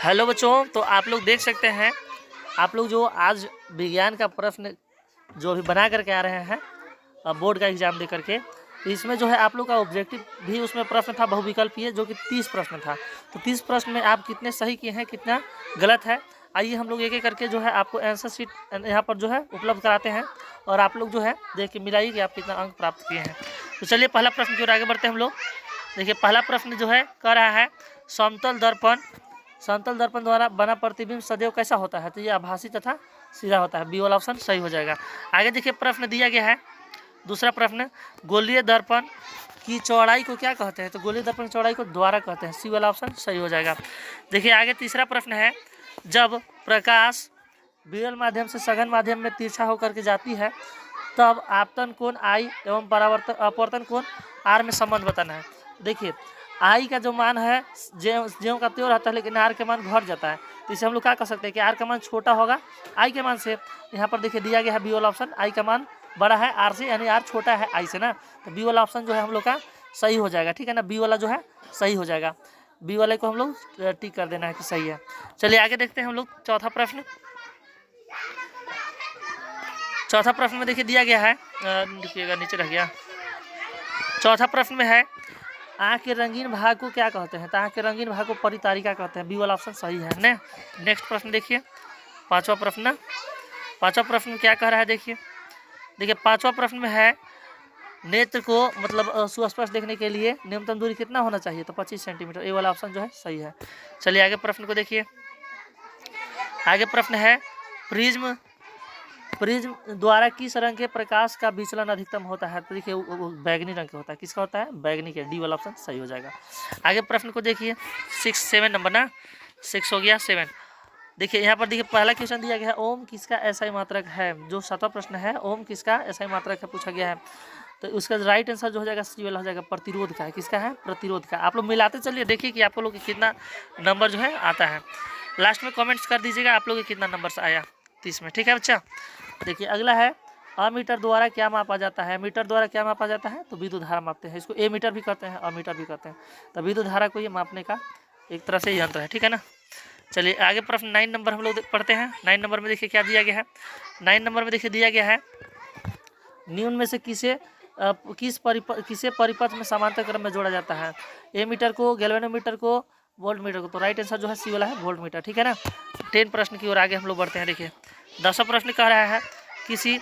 Hello बच्चों, तो आप लोग देख सकते हैं, आप लोग जो आज विज्ञान का प्रश्न जो अभी बना करके आ रहे हैं बोर्ड का एग्जाम दे करके, तो इसमें जो है आप लोग का ऑब्जेक्टिव भी उसमें प्रश्न था बहुविकल्पीय, जो कि 30 प्रश्न था। तो 30 प्रश्न में आप कितने सही किए हैं, कितना गलत है, आइए हम लोग एक एक करके जो है आपको आंसर शीट यहाँ पर जो है उपलब्ध कराते हैं और आप लोग जो है देख के मिलाइए कि आप कितना अंक प्राप्त किए हैं। तो चलिए पहला प्रश्न की ओर आगे बढ़ते हैं हम लोग। देखिए पहला प्रश्न जो है कह रहा है समतल दर्पण द्वारा बना प्रतिबिंब सदैव कैसा होता है? तो ये आभासी तथा सीधा होता है। बी वाला ऑप्शन सही हो जाएगा। आगे देखिए प्रश्न दिया गया है दूसरा प्रश्न, गोलीय दर्पण की चौड़ाई को क्या कहते हैं? तो गोलीय दर्पण की चौड़ाई को द्वारा कहते हैं। सी वाला ऑप्शन सही हो जाएगा। देखिए आगे तीसरा प्रश्न है, जब प्रकाश विरल माध्यम से सघन माध्यम में तिरछा होकर के जाती है तब आपतन कोण आई एवं अपवर्तन कोण आर में संबंध बताना है। देखिए आई का जो मान है ज्यों का त्यों रहता है, लेकिन आर के मान घट जाता है। तो इसे हम लोग क्या कर सकते हैं कि आर का मान छोटा होगा आई के मान से। यहाँ पर देखिए दिया गया है बी वाला ऑप्शन, आई का मान बड़ा है आर से, यानी आर छोटा है आई से ना, तो बी वाला ऑप्शन जो है हम लोग का सही हो जाएगा। ठीक है ना, बी वाला जो है सही हो जाएगा। बी वाले को हम लोग टिक कर देना है कि सही है। चलिए आगे देखते हैं हम लोग चौथा प्रश्न। चौथा प्रश्न में देखिए दिया गया है, देखिएगा नीचे रह गया। चौथा प्रश्न में है, आँख के रंगीन भाग को क्या कहते हैं? तो आँख के रंगीन भाग को परितारिका कहते हैं। बी वाला ऑप्शन सही है ना। नेक्स्ट प्रश्न देखिए पांचवा प्रश्न में क्या कह रहा है? देखिए पांचवा प्रश्न में है, नेत्र को मतलब सुस्पष्ट देखने के लिए न्यूनतम दूरी कितना होना चाहिए? तो 25 सेंटीमीटर। ए वाला ऑप्शन जो है सही है। चलिए आगे प्रश्न को देखिए। आगे प्रश्न है, प्रिज्म द्वारा किस रंग के प्रकाश का विचलन अधिकतम होता है? तो देखिए वो बैगनी रंग का होता है। किसका होता है? बैगनी के। डी वाला ऑप्शन सही हो जाएगा। आगे प्रश्न को देखिए 7 नंबर ना, 6 हो गया 7। देखिए यहाँ पर देखिए पहला क्वेश्चन दिया गया है, ओम किसका एसआई मात्रक है? जो 7वां प्रश्न है, ओम किसका एसआई मात्रक है पूछा गया है। तो उसका राइट आंसर जो हो जाएगा सी वाला हो जाएगा, प्रतिरोध का है। किसका है? प्रतिरोध का। आप लोग मिलाते चलिए, देखिए कि आप लोग कितना नंबर जो है आता है। लास्ट में कॉमेंट्स कर दीजिएगा आप लोग कितना नंबर आया 30 में। ठीक है बच्चा। देखिए अगला है, अमीटर द्वारा क्या मापा जाता है? मीटर द्वारा क्या मापा जाता है? तो विद्युत धारा मापते हैं। इसको ए मीटर भी कहते हैं, अमीटर भी कहते हैं। तो विद्युत धारा को ये मापने का एक तरह से यंत्र है। ठीक है ना। चलिए आगे प्रश्न 9 नंबर हम लोग पढ़ते हैं। 9 नंबर में देखिए क्या दिया गया है। 9 नंबर में देखिए दिया गया है, निम्न में से किसे परिपथ में समांतर क्रम में जोड़ा जाता है? ए मीटर को, गैल्वेनोमीटर को, वोल्ट मीटर को। तो राइट आंसर जो है सी वाला है, वोल्ट मीटर। ठीक है ना। 10 प्रश्न की ओर आगे हम लोग बढ़ते हैं। देखिए 10वां प्रश्न कह रहा है, किसी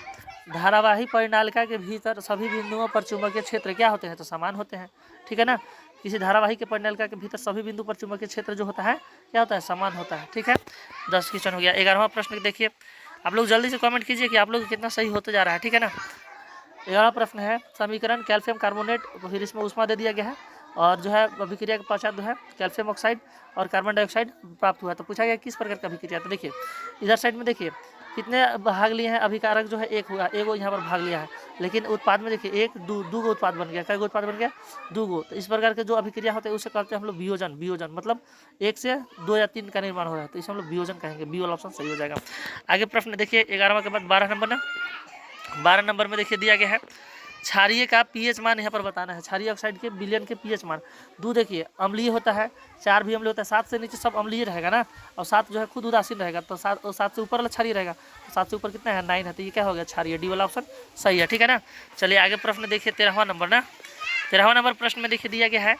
धारावाही परिनालिका के भीतर सभी बिंदुओं पर चुंबकीय क्षेत्र क्या होते हैं? तो समान होते हैं। ठीक है ना। किसी धारावाही के परिनालिका के भीतर सभी बिंदु पर चुंबकीय क्षेत्र जो होता है क्या होता है? समान होता है। ठीक है। 10 क्वेश्चन हो गया। 11वां प्रश्न देखिए, आप लोग जल्दी से कमेंट कीजिए कि आप लोग कितना सही होते जा रहा है। ठीक है ना। 11वां प्रश्न है, समीकरण कैल्शियम कार्बोनेट, फिर इसमें ऊष्मा दे दिया गया है और जो है अभिक्रिया के पश्चात जो है कैल्शियम ऑक्साइड और कार्बन डाइऑक्साइड प्राप्त हुआ। तो पूछा गया किस प्रकार का अभिक्रिया? तो देखिए इधर साइड में देखिए कितने भाग लिए हैं, अभिकारक जो है एक हुआ, एगो यहाँ पर भाग लिया है, लेकिन उत्पाद में देखिए एक दो गो उत्पाद बन गया। कई उत्पाद बन गया? 2 गो। तो इस प्रकार के जो अभिक्रिया होते हैं उसे कहते हैं हम लोग वियोजन मतलब 1 से 2 या 3 का निर्माण हो रहा है, तो इसे हम लोग वियोजन कहेंगे। बी वाला ऑप्शन सही हो जाएगा। आगे प्रश्न देखिए 11वां के बाद 12 नंबर ना, 12 नंबर में देखिए दिया गया है, क्षारीय का पीएच मान यहाँ पर बताना है। क्षारीय ऑक्साइड के विलयन के पीएच मान। दूध देखिए अम्लीय होता है, 4 भी अम्लीय होता है, 7 से नीचे सब अम्लीय रहेगा ना, और 7 जो है खुद उदासीन रहेगा। तो 7 से ऊपर वाला क्षारीय रहेगा। 7 से ऊपर कितना है? 9 है। तो ये क्या हो गया? क्षारीय। डी वाला ऑप्शन सही है। ठीक है ना। चलिए आगे प्रश्न देखिए 13वां नंबर ना, 13वां नंबर प्रश्न में देखिए दिया गया है,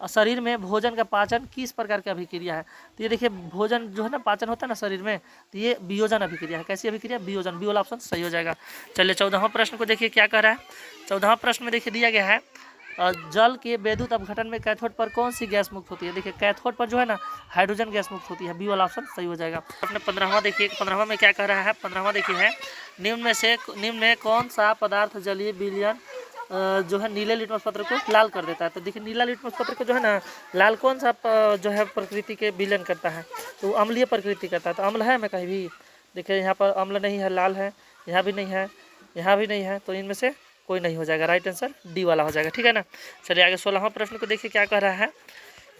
शरीर में भोजन का पाचन किस प्रकार की अभिक्रिया है? तो ये देखिए भोजन जो है ना, पाचन होता है ना शरीर में, तो ये वियोजन अभिक्रिया है। कैसी अभिक्रिया? वियोजन। बी वाला ऑप्शन सही हो जाएगा। चलिए 14वां प्रश्न को देखिए क्या कह रहा है। 14वां प्रश्न में देखिए दिया गया है, जल के विद्युत अपघटन में कैथोड पर कौन सी गैस मुक्त होती है? देखिए कैथोड पर जो है ना हाइड्रोजन गैस मुक्त होती है। बी वाला ऑप्शन सही हो जाएगा। अपने 15वां देखिए, 15वां में क्या कह रहा है? 15वां देखिए है, निम्न में कौन सा पदार्थ जलीय विलयन जो है नीले लिटमस पत्र को लाल कर देता है? तो देखिए नीला लिटमस पत्र को जो है ना लाल कौन सा जो है प्रकृति के विलयन करता है? तो अम्लीय प्रकृति करता है। तो अम्ल है मैं कहीं भी? देखिए यहाँ पर अम्ल नहीं है, लाल है, यहाँ भी नहीं है, यहाँ भी नहीं है, तो इनमें से कोई नहीं हो जाएगा। राइट आंसर डी वाला हो जाएगा। ठीक है ना। चलिए आगे 16वां प्रश्न को देखिए क्या कह रहा है।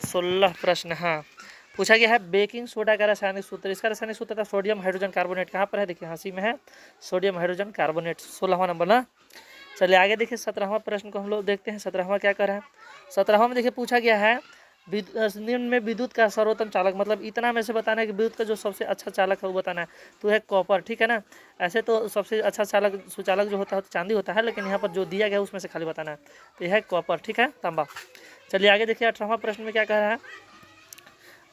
16 प्रश्न, हाँ, पूछा गया है बेकिंग सोडा का रासायनिक सूत्र। इसका रासायनिक सूत्र था सोडियम हाइड्रोजन कार्बोनेट। कहाँ पर है? देखिए हाँसी में है, सोडियम हाइड्रोजन कार्बोनेट। 16वां नंबर ना। चलिए आगे देखिए 17वां प्रश्न को हम लोग देखते हैं। 17वां क्या कर रहा है? 17वां में देखिए पूछा गया है, निम्न में विद्युत का सर्वोत्तम चालक, मतलब इतना में से बताना है कि विद्युत का जो सबसे अच्छा चालक है वो बताना है, तो है कॉपर, ठीक है ना। ऐसे तो सबसे अच्छा चालक सुचालक जो होता है तो चांदी होता है, लेकिन यहाँ पर जो दिया गया है उसमें से खाली बताना है, तो यह है कॉपर, ठीक है, तांबा। चलिए आगे देखिए 18वां प्रश्न में क्या कह रहा है।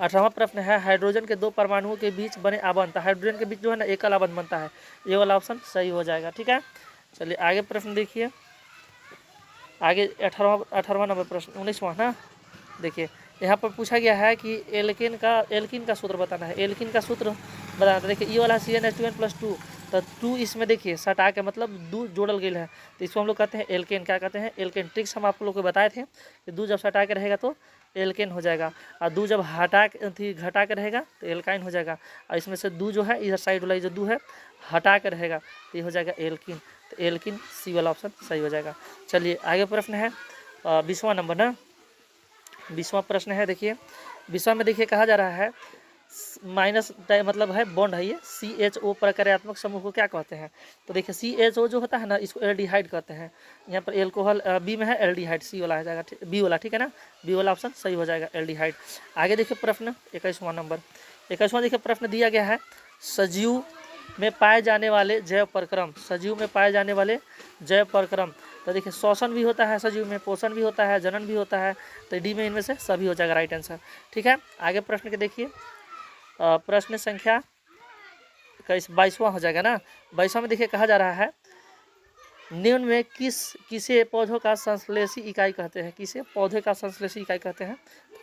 18वां प्रश्न है हाइड्रोजन के दो परमाणुओं के बीच बने आबंध, हाइड्रोजन के बीच जो है ना एकल आबंध बनता है, ये वाला ऑप्शन सही हो जाएगा, ठीक है। चलिए आगे प्रश्न देखिए, आगे 18वां नंबर प्रश्न 19वां ना। देखिए यहाँ पर पूछा गया है कि एल्किन का सूत्र बताना है, एल्किन का सूत्र बताना है। देखिए ये वाला CnH2n+2, तो 2 इसमें देखिए सटा के मतलब 2 जोड़ल गया है, तो इसको हम लोग कहते हैं एल्केन, क्या कहते हैं एल्केन। ट्रिक्स हम आप लोग को बताए थे कि 2 जब सटा के रहेगा तो एल्केन हो जाएगा, और 2 जब घटा के रहेगा तो एल्काइन हो जाएगा, और इसमें से 2 जो है इधर साइड वाला जो 2 है हटा के रहेगा तो ये हो जाएगा एल्किन, तो एल्किन सी वाला ऑप्शन सही हो जाएगा। चलिए आगे प्रश्न है 20वां नंबर ना, 20वां प्रश्न है। देखिए 20वां में देखिए कहा जा रहा है माइनस मतलब है बॉन्ड है, ये CHO प्रक्रियात्मक समूह को क्या कहते हैं। तो देखिए CHO जो होता है ना इसको एल्डिहाइड कहते हैं, यहाँ पर एल्कोहल बी में है एल्डिहाइड, सी वाला आ जाएगा, बी वाला, ठीक है ना, बी वाला ऑप्शन सही हो जाएगा एल्डिहाइड। आगे देखिए प्रश्न 21वां नंबर, 21वां देखिए प्रश्न दिया गया है सजीव में पाए जाने वाले जैव प्रक्रम, सजीव में पाए जाने वाले जैव प्रक्रम। तो देखिए श्वसन भी होता है सजीव में, पोषण भी होता है, जनन भी होता है, तो डी में इनमें से सभी हो जाएगा राइट आंसर, ठीक है। आगे प्रश्न के देखिए प्रश्न संख्या 22वां हो जाएगा ना। 22वां में देखिए कहा जा रहा है निम्न में किसे पौधों का संश्लेषी इकाई कहते हैं, किसे पौधे का संश्लेषी इकाई कहते हैं,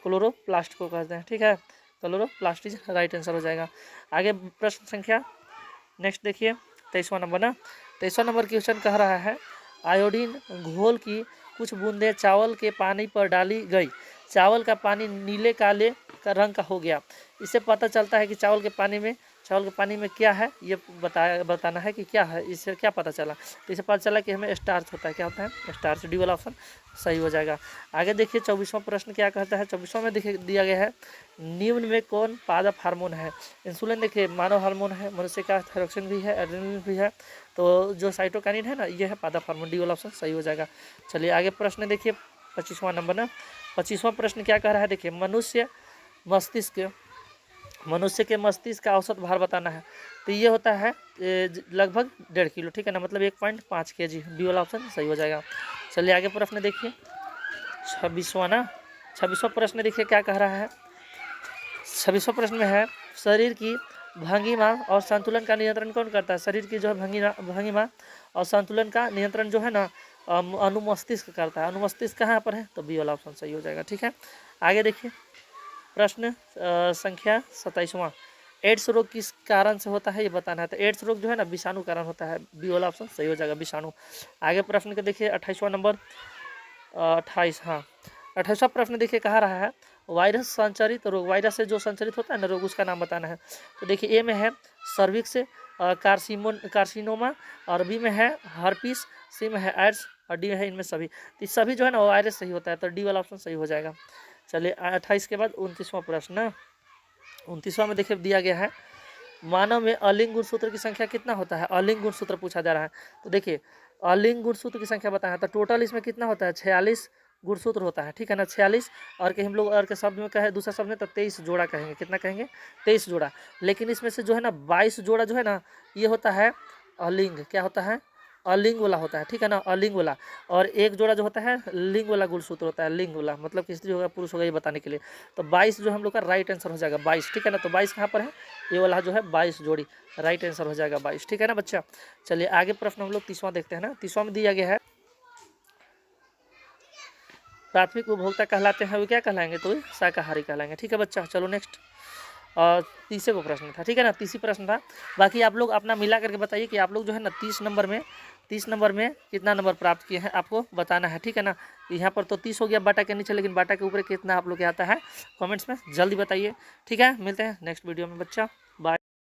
क्लोरोप्लास्ट को कहते हैं, ठीक है, क्लोरोप्लास्ट इज राइट आंसर हो जाएगा। आगे प्रश्न संख्या नेक्स्ट देखिए 23वां नंबर ना, 23वां नंबर क्वेश्चन कह रहा है आयोडीन घोल की कुछ बूंदें चावल के पानी पर डाली गई, चावल का पानी नीले काले का रंग का हो गया, इससे पता चलता है कि चावल के पानी में क्या है, ये बताना है कि क्या है, इससे क्या पता चला, तो इससे पता चला कि हमें स्टार्च होता है, क्या होता है स्टार्च, डी वाला ऑप्शन सही हो जाएगा। आगे देखिए 24वां प्रश्न क्या कहता है, 24वां में देखिए दिया गया है निम्न में कौन पादप हार्मोन है। इंसुलिन देखिए मानव हार्मोन है, मनुष्य का थायरोक्सिन भी है, एड्रेनलिन भी है, तो जो साइटोकाइनिन है ना ये है पादप हार्मोन, डी वाला ऑप्शन सही हो जाएगा। चलिए आगे प्रश्न देखिए 25वां नंबर ना, 25वां प्रश्न क्या कह रहा है, देखिए मनुष्य के मस्तिष्क का औसत भार बताना है, तो ये होता है लगभग 1.5 किलो, ठीक है ना, मतलब 1.5 kg, बी वाला ऑप्शन सही हो जाएगा। चलिए आगे प्रश्न देखिए 26वां ना, 26वां प्रश्न देखिए क्या कह रहा है, 26वां प्रश्न में है शरीर की भंगिमा और संतुलन का नियंत्रण कौन करता है, शरीर की जो है भंगिमा और संतुलन का नियंत्रण जो है ना अनुमस्तिष्क करता है, अनुमस्तिष्क कहाँ पर है, तो बी वाला ऑप्शन सही हो जाएगा, ठीक है। आगे देखिए प्रश्न संख्या 27वां एड्स रोग किस कारण से होता है ये बताना है, तो एड्स रोग जो है ना विषाणु कारण होता है, बी वाला ऑप्शन सही हो जाएगा विषाणु। आगे प्रश्न के देखिए 28वां नंबर 28, हाँ 28वां प्रश्न देखिए कहा रहा है वायरस संचारित रोग, वायरस से जो संचारित होता है ना रोग उसका नाम बताना है, तो देखिए ए में है सर्विक्स कार्सिनोमा, और बी में है हर्पिस, सी में है एड्स, और डी है इनमें सभी, तो सभी जो है ना वायरस सही होता है, तो डी वाला ऑप्शन सही हो जाएगा। चलिए 28 के बाद 29वां प्रश्न, 29वां में देखिए दिया गया है मानव में अलिंग गुणसूत्र की संख्या कितना होता है, अलिंग गुणसूत्र पूछा जा रहा है, तो देखिए अलिंग गुणसूत्र की संख्या बताना है, तो टोटल इसमें कितना होता है 46 गुणसूत्र होता है, ठीक है ना 46, और कि हम लोग और के शब्द में कहे दूसरा शब्द में तो 23 जोड़ा कहेंगे, कितना कहेंगे 23 जोड़ा, लेकिन इसमें से जो है ना 22 जोड़ा जो है ना ये होता है अलिंग, क्या होता है अलिंग वाला होता है, ठीक है ना अलिंग वाला, और एक जोड़ा जो होता है लिंग वाला गुणसूत्र होता है, लिंग वाला मतलब कि स्त्री होगा पुरुष होगा ये बताने के लिए, तो 22 जो हम लोग का राइट आंसर हो जाएगा 22, ठीक है ना, तो 22 कहाँ पर है, ये वाला जो है 22 जोड़ी राइट आंसर हो जाएगा 22, ठीक है ना बच्चा। चलिए आगे प्रश्न हम लोग 30वां देखते हैं ना, 30वां में दिया गया है प्राथमिक उपभोक्ता कहलाते हैं वो क्या कहलाएंगे, तो शाकाहारी कहलाएंगे, ठीक है बच्चा। चलो नेक्स्ट 30 को प्रश्न था, ठीक है ना 30 प्रश्न था, बाकी आप लोग अपना मिला करके बताइए कि आप लोग जो है ना 30 नंबर में कितना नंबर प्राप्त किए हैं आपको बताना है, ठीक है ना। यहाँ पर तो 30 हो गया बाटा के नीचे, लेकिन बाटा के ऊपर कितना आप लोग के आता है कमेंट्स में जल्दी बताइए, ठीक है। मिलते हैं नेक्स्ट वीडियो में बच्चा, बाय।